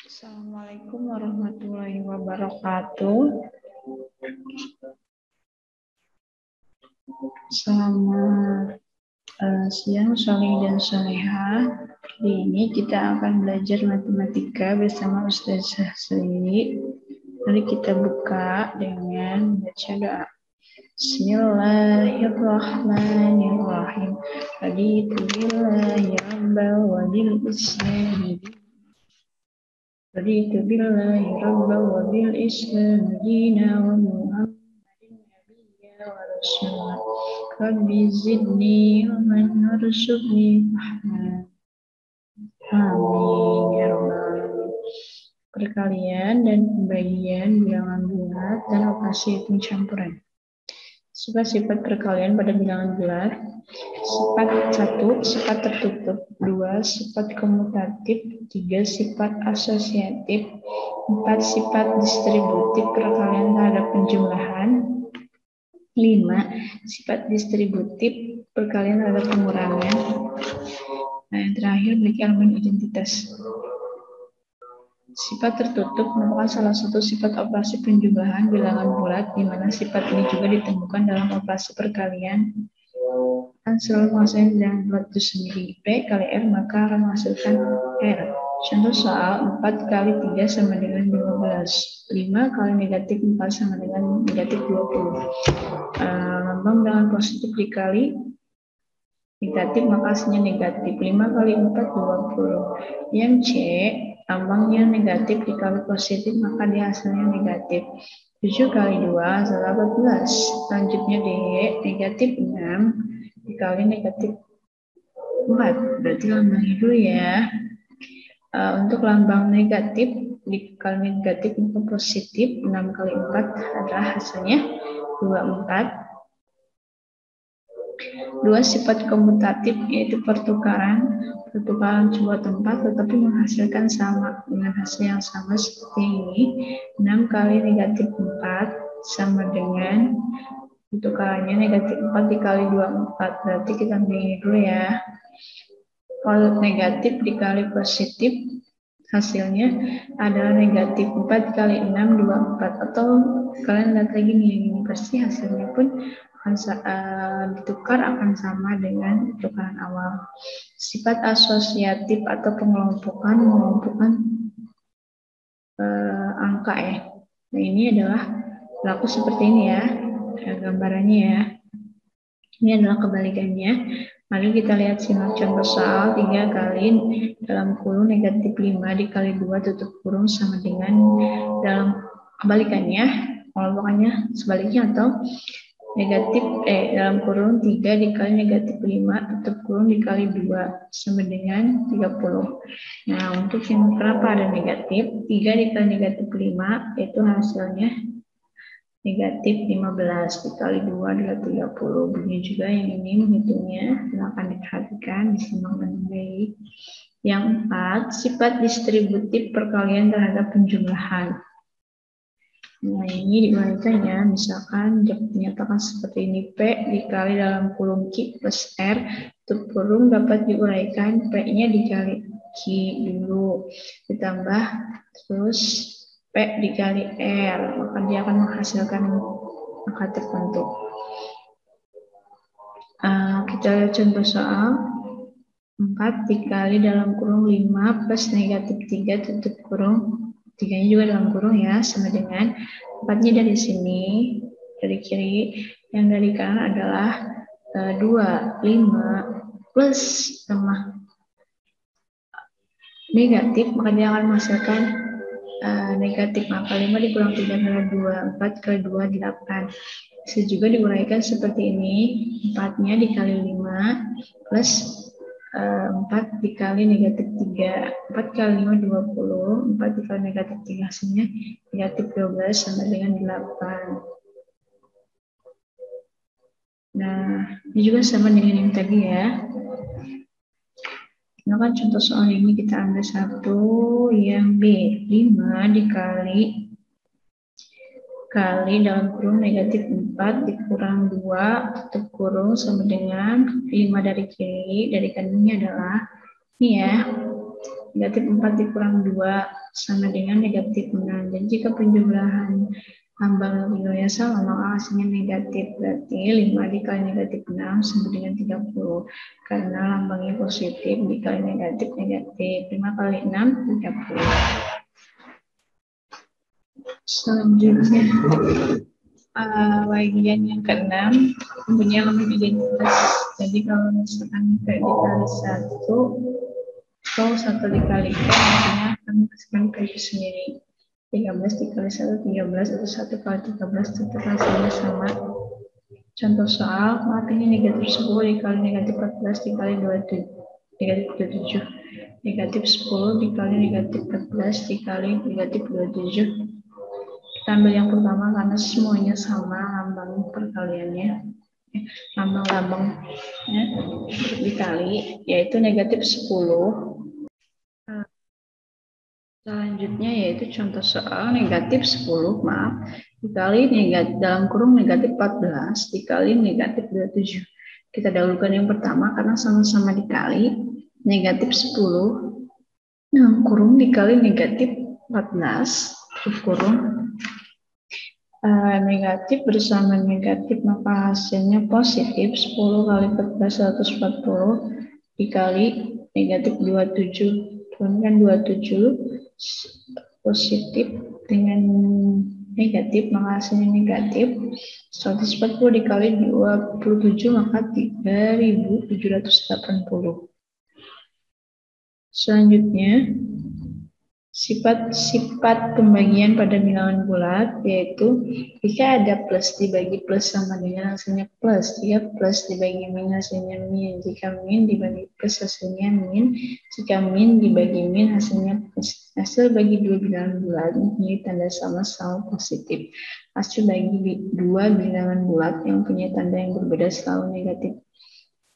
Assalamualaikum warahmatullahi wabarakatuh. Selamat siang, Sholih dan Sholihah. Hari ini kita akan belajar matematika bersama Ustaz Sahsli. Mari kita buka dengan baca doa. Bismillahirrahmanirrahim. Raditu billahi rabban wa bil islami Raditu billahi rabban wa bil islami dina wa Muhammadin nabiyya wa rasulah. Rabbi zidni ilman warzuqni fahman. Amin ya rabbal alamin. Perkalian dan pembagian bilangan bulat dan operasi hitung campuran. Sifat-sifat perkalian pada bilangan bulat. Sifat 1, sifat tertutup. 2, sifat komutatif. 3, sifat asosiatif. 4, sifat distributif perkalian terhadap penjumlahan. 5, sifat distributif perkalian terhadap pengurangan. Nah, yang terakhir memiliki elemen identitas. Sifat tertutup merupakan salah satu sifat operasi penjumlahan bilangan bulat, di mana sifat ini juga ditemukan dalam operasi perkalian. Dan selalu menghasilkan bilangan bulat itu sendiri. P kali R maka akan menghasilkan R. Contoh soal 4 kali 3 sama dengan 15. 5 kali negatif 4 sama dengan negatif 20. Lambang dengan positif dikali negatif maka hasilnya negatif. 5 kali 4 20. Yang C lambangnya negatif dikali positif maka dia hasilnya negatif. 7 kali 2 adalah 14. Selanjutnya D negatif 6 dikali negatif 4. Berarti lambangnya dulu ya. Untuk lambang negatif dikali negatif maka positif. 6 kali 4 adalah hasilnya 24. 2, sifat komutatif yaitu pertukaran sebuah tempat tetapi menghasilkan sama dengan hasil yang sama seperti ini. 6 kali negatif 4 sama dengan pertukarannya negatif 4 dikali 24. Berarti kita ambil dulu ya. Kalau negatif dikali positif hasilnya adalah negatif 4 kali 6 24. Atau kalian lihat lagi nih, ini pasti hasilnya pun ditukar akan sama dengan tukaran awal. Sifat asosiatif atau mengelompokkan angka ya. Nah, ini adalah berlaku seperti ini ya, gambarannya ya. Ini adalah kebalikannya. Mari kita lihat simak contoh soal 3 kali dalam kurung negatif 5 dikali 2 tutup kurung sama dengan dalam kebalikannya, pengelompokannya sebaliknya atau negatif dalam kurung 3 dikali negatif 5 tutup kurung dikali 2 sama dengan 30. Nah, untuk yang kenapa ada negatif 3 dikali negatif 5 itu hasilnya negatif 15 dikali 2 adalah 30. Begini juga yang ini menghitungnya, silakan diperhatikan, disimak dengan baik. Yang 4, sifat distributif perkalian terhadap penjumlahan. Nah, ini diuraikan ya, misalkan dinyatakan seperti ini, P dikali dalam kurung Q plus R, tutup kurung dapat diuraikan P-nya dikali Q dulu, ditambah terus P dikali R, maka dia akan menghasilkan angka tertentu. Kita lihat contoh soal 4 dikali dalam kurung 5 plus negatif 3 tutup kurung, 3-nya juga dalam kurung ya, sama dengan 4-nya dari sini, dari kiri, yang dari kanan adalah 2, 5 plus sama negatif, maka dia akan menghasilkan negatif, maka 5 dikurang 3 adalah 2, 4 kali 2 8. Bisa juga diuraikan seperti ini, 4-nya dikali 5 plus 4 dikali negatif 3, 4 kali 5 20, 4 dikali negatif 3 hasilnya negatif 12 sama dengan 8. Nah, ini juga sama dengan yang tadi ya. Nah, kan contoh soal ini kita ambil satu yang B, 5 dikali dalam kurung negatif 4 dikurang 2 tutup kurung sama dengan 5 dari kiri, dari kanannya adalah ini ya, negatif 4 dikurang 2 sama dengan negatif 6. Dan jika penjumlahan lambang binomialnya sama, maka hasilnya negatif. Berarti 5 dikali negatif 6 sama dengan 30. Karena lambangnya positif dikali negatif negatif. 5 kali 6, 30. Selanjutnya, bagian yang ke-6 punya lambang identitas. Jadi kalau misalkan P dikali 1 atau 1 dikalikan, artinya akan menghasilkan P itu sendiri. 13 dikali 1, 13, atau 1 kali 13 tetap hasilnya sama. Contoh soal, artinya negatif 10 dikali negatif 14 dikali 27. Negatif 27. Negatif 10 dikali negatif 14 dikali negatif 27. Kita ambil yang pertama karena semuanya sama lambang perkaliannya. Lambang-lambang dikali, yaitu negatif 10. Selanjutnya yaitu contoh soal negatif 10, dikali negatif dalam kurung negatif 14 dikali negatif 27. Kita dahulukan yang pertama karena sama-sama dikali. Negatif 10 dalam kurung dikali negatif 14 tutup kurung. Negatif bersama negatif, maka hasilnya positif. 10 kali 14 140 dikali negatif 27. Turunkan 27 positif dengan negatif, maka hasilnya negatif. 140 dikali 27 maka 3780. Selanjutnya, sifat-sifat pembagian pada bilangan bulat, yaitu jika ada plus dibagi plus sama dengan hasilnya plus, jika plus dibagi min hasilnya min, jika min dibagi plus hasilnya min, jika min dibagi min hasilnya plus. Hasil bagi dua bilangan bulat mempunyai tanda sama-sama positif. Hasil bagi dua bilangan bulat yang punya tanda yang berbeda selalu negatif.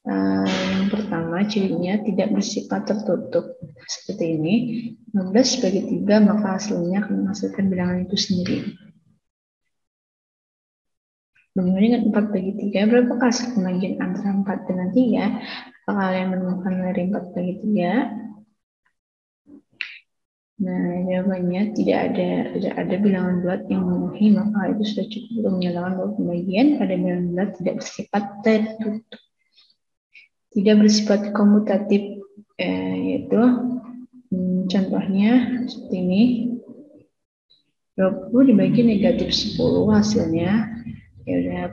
Yang pertama, cirinya tidak bersifat tertutup. Seperti ini, 15 bagi 3, maka hasilnya akan menghasilkan bilangan itu sendiri. Bagaimana dengan 4 bagi 3? Berapakah hasil pembagian antara 4 dengan 3? Apakah kalian menemukan dari 4 bagi 3? Nah, jawabannya tidak ada bilangan bulat yang memenuhi, maka itu sudah cukup untuk menyatakan bahwa pembagian pada bilangan bulat tidak bersifat tertutup. Tidak bersifat komutatif, yaitu contohnya seperti ini. 20 dibagi negatif 10 hasilnya ya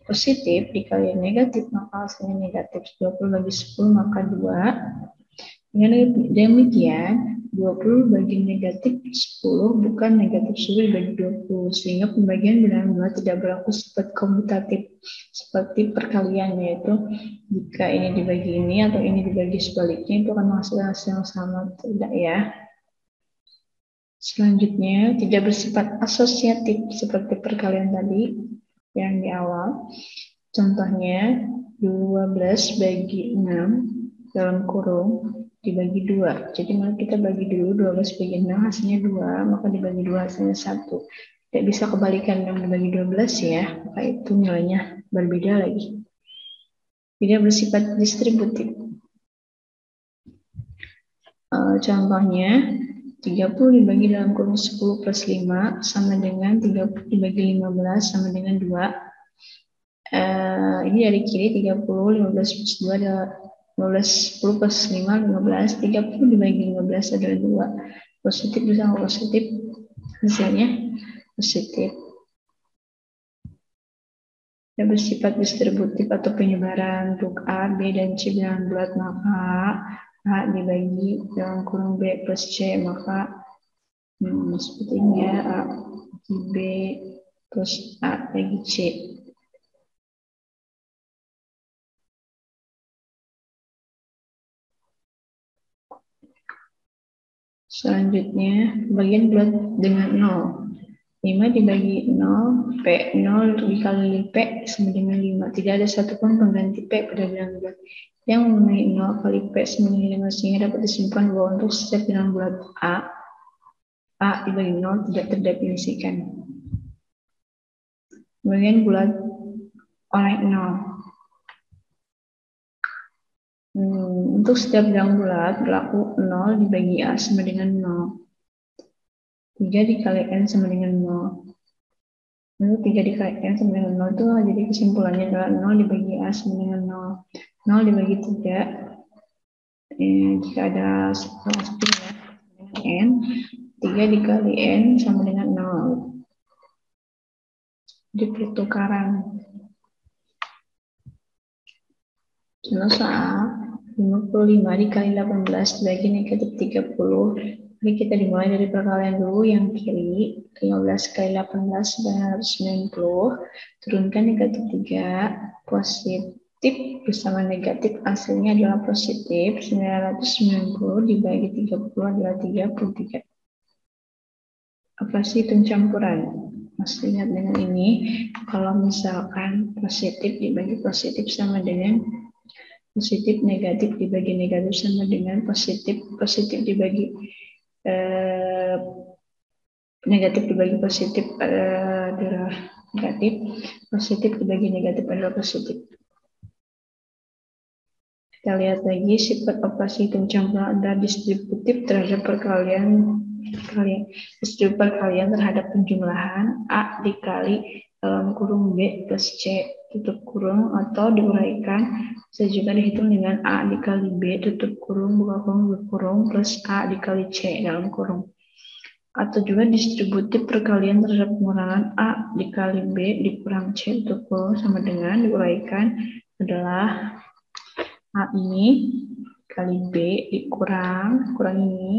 positif dikali negatif, maka hasilnya negatif. 20 bagi 10 maka 2. Dengan demikian 20 bagi negatif 10 bukan negatif 10 bagi 20, sehingga pembagian bilangan bulat tidak berlaku sifat komutatif seperti perkalian, yaitu jika ini dibagi ini atau ini dibagi sebaliknya itu akan menghasilkan hasil yang sama. Tidak ya. Selanjutnya tidak bersifat asosiatif seperti perkalian tadi yang di awal. Contohnya 12 bagi 6 dalam kurung dibagi 2. Jadi mari kita bagi dulu 12 bagi 6 hasilnya 2, maka dibagi 2 hasilnya 1. Tidak bisa kebalikan yang dibagi 12 ya, maka itu nilainya berbeda lagi. Tidak bersifat distributif. Contohnya 30 dibagi dalam kurung 10 plus 5 sama dengan 30 dibagi 15 sama dengan 2. Ini dari kiri 30, 15 plus 2 adalah 15, 10 plus 5, 15, 30 dibagi 15 adalah 2. Positif bersama positif, hasilnya positif. Dan bersifat distributif atau penyebaran untuk A, B, dan C bilangan bulat, maka A dibagi dalam kurung B plus C, maka seperti ini ya, A bagi B plus A bagi C. Selanjutnya, bagian bulat dengan 0. 5 dibagi 0, P. 0 dikali P sama dengan 5. Tidak ada satupun pengganti P pada bilangan bulat yang mempunyai 0 kali P sama dengan 5, sehingga dapat disimpan bahwa untuk setiap bilangan bulat A dibagi 0 tidak terdefinisikan. Bagian bulat oleh 0. Untuk setiap bilang bulat berlaku 0 dibagi A sama dengan 0. 3 dikali N sama dengan 0. Lalu 3 dikali N sama dengan 0 itu jadi kesimpulannya adalah 0 dibagi A sama dengan 0. 0 dibagi 3. Jika ada pasti ya, N. 3 dikali N sama dengan 0. Jadi pertukaran. Contoh soal 55 dikali 18 dibagi negatif 30. Jadi kita dimulai dari perkalian dulu yang kiri. 15 kali 18 990. Turunkan negatif 3. Positif bersama negatif hasilnya adalah positif. 990 dibagi 30 adalah 33. Operasi pencampuran. Masih ingat dengan ini. Kalau misalkan positif dibagi positif sama dengan positif negatif dibagi negatif sama dengan positif dibagi negatif dibagi positif adalah negatif, positif dibagi negatif adalah positif. Kita lihat lagi sifat operasi pencampuran adalah distributif terhadap perkalian terhadap penjumlahan A dikali dalam kurung B plus C tutup kurung atau diuraikan bisa juga dihitung dengan A dikali B tutup kurung buka kurung plus A dikali C dalam kurung. Atau juga distributif perkalian terhadap pengurangan A dikali B dikurang C tutup kurung sama dengan diuraikan adalah A ini dikali B dikurang ini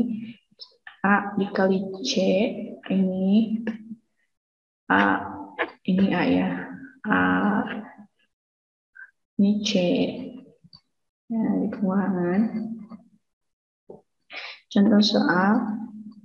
A dikali C ini A ini A ya A ini C ya, di pengurangan. Contoh soal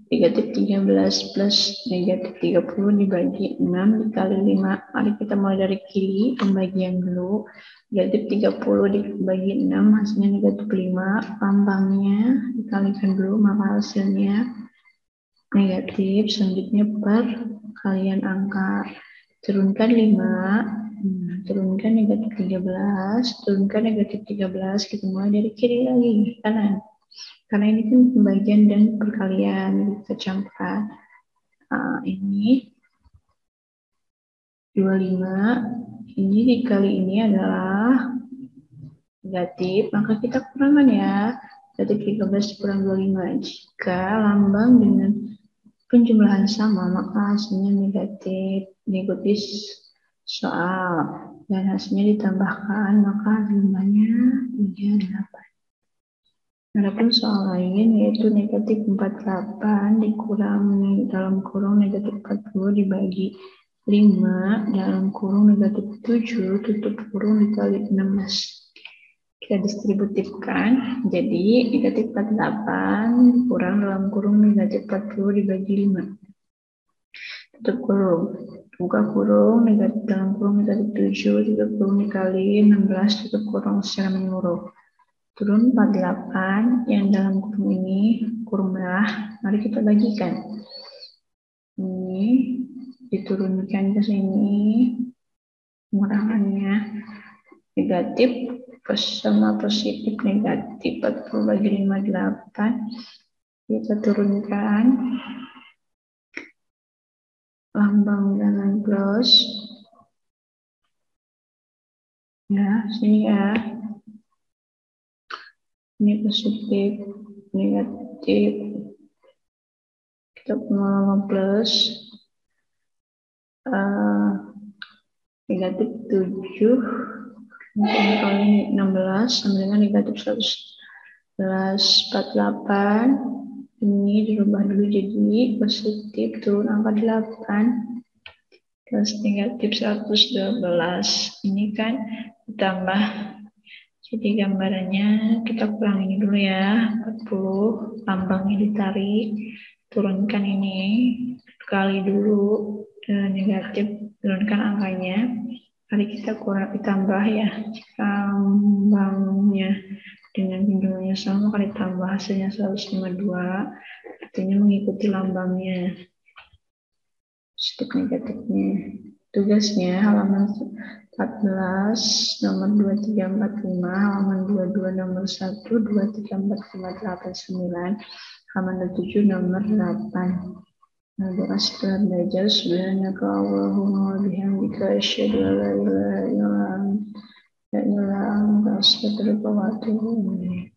negatif 13 plus negatif 30 dibagi 6 dikali 5. Mari kita mulai dari kiri pembagian dulu. Negatif 30 dibagi 6 hasilnya negatif 5. Lambangnya dikalikan dulu maka hasilnya negatif. Selanjutnya perkalian angka. Turunkan 5. Turunkan negatif 13. Turunkan negatif 13. Kita mulai dari kiri lagi kanan. Karena ini kan pembagian dan perkalian kita campuran. Ini 25, ini dikali ini adalah negatif, maka kita kurangkan ya. Negatif 13 kurang 25. Jika lambang dengan penjumlahan sama, maka hasilnya negatif. Diikuti soal dan hasilnya ditambahkan, maka jumlahnya 38. Adapun soal lain yaitu negatif 48 dikurang dalam kurung negatif 40 dibagi 5 dalam kurung negatif 7 tutup kurung dikali 16. Kita distributifkan jadi negatif 48 kurang dalam kurung negatif 40 dibagi 5. Tutup kurung. Buka kurung negatif dalam kurung negatif 7 tutup kurung dikali 16 tutup kurung secara menyeluruh. Turun 48 yang dalam kurung ini, kurung merah, mari kita bagikan. Ini diturunkan ke sini, pengurangannya negatif sama positif negatif 40 bagi 58. Kita turunkan lambang dengan plus. Ya, sini ya. Ini positif, negatif, kita pengulangan plus, negatif 7, kali 16, sama dengan negatif 148, ini dirubah dulu jadi positif, turun angka 8, plus negatif 112, ini kan ditambah. Jadi gambarannya kita kurang ini dulu ya, 40, lambangnya ditarik, turunkan ini, kali dulu negatif, turunkan angkanya, kali kita kurang ditambah ya, jika lambangnya dengan jumlahnya sama kali tambah hasilnya 152, artinya mengikuti lambangnya, positif negatifnya. Tugasnya halaman 14 nomor 2345, halaman 22 nomor 1, 234589, halaman 27 nomor 8. Nah, doa setelah belajar subhanaka Allahumma wa bihamdika asyhadu an la ilaha illa anta astaghfiruka wa atubu ilaik.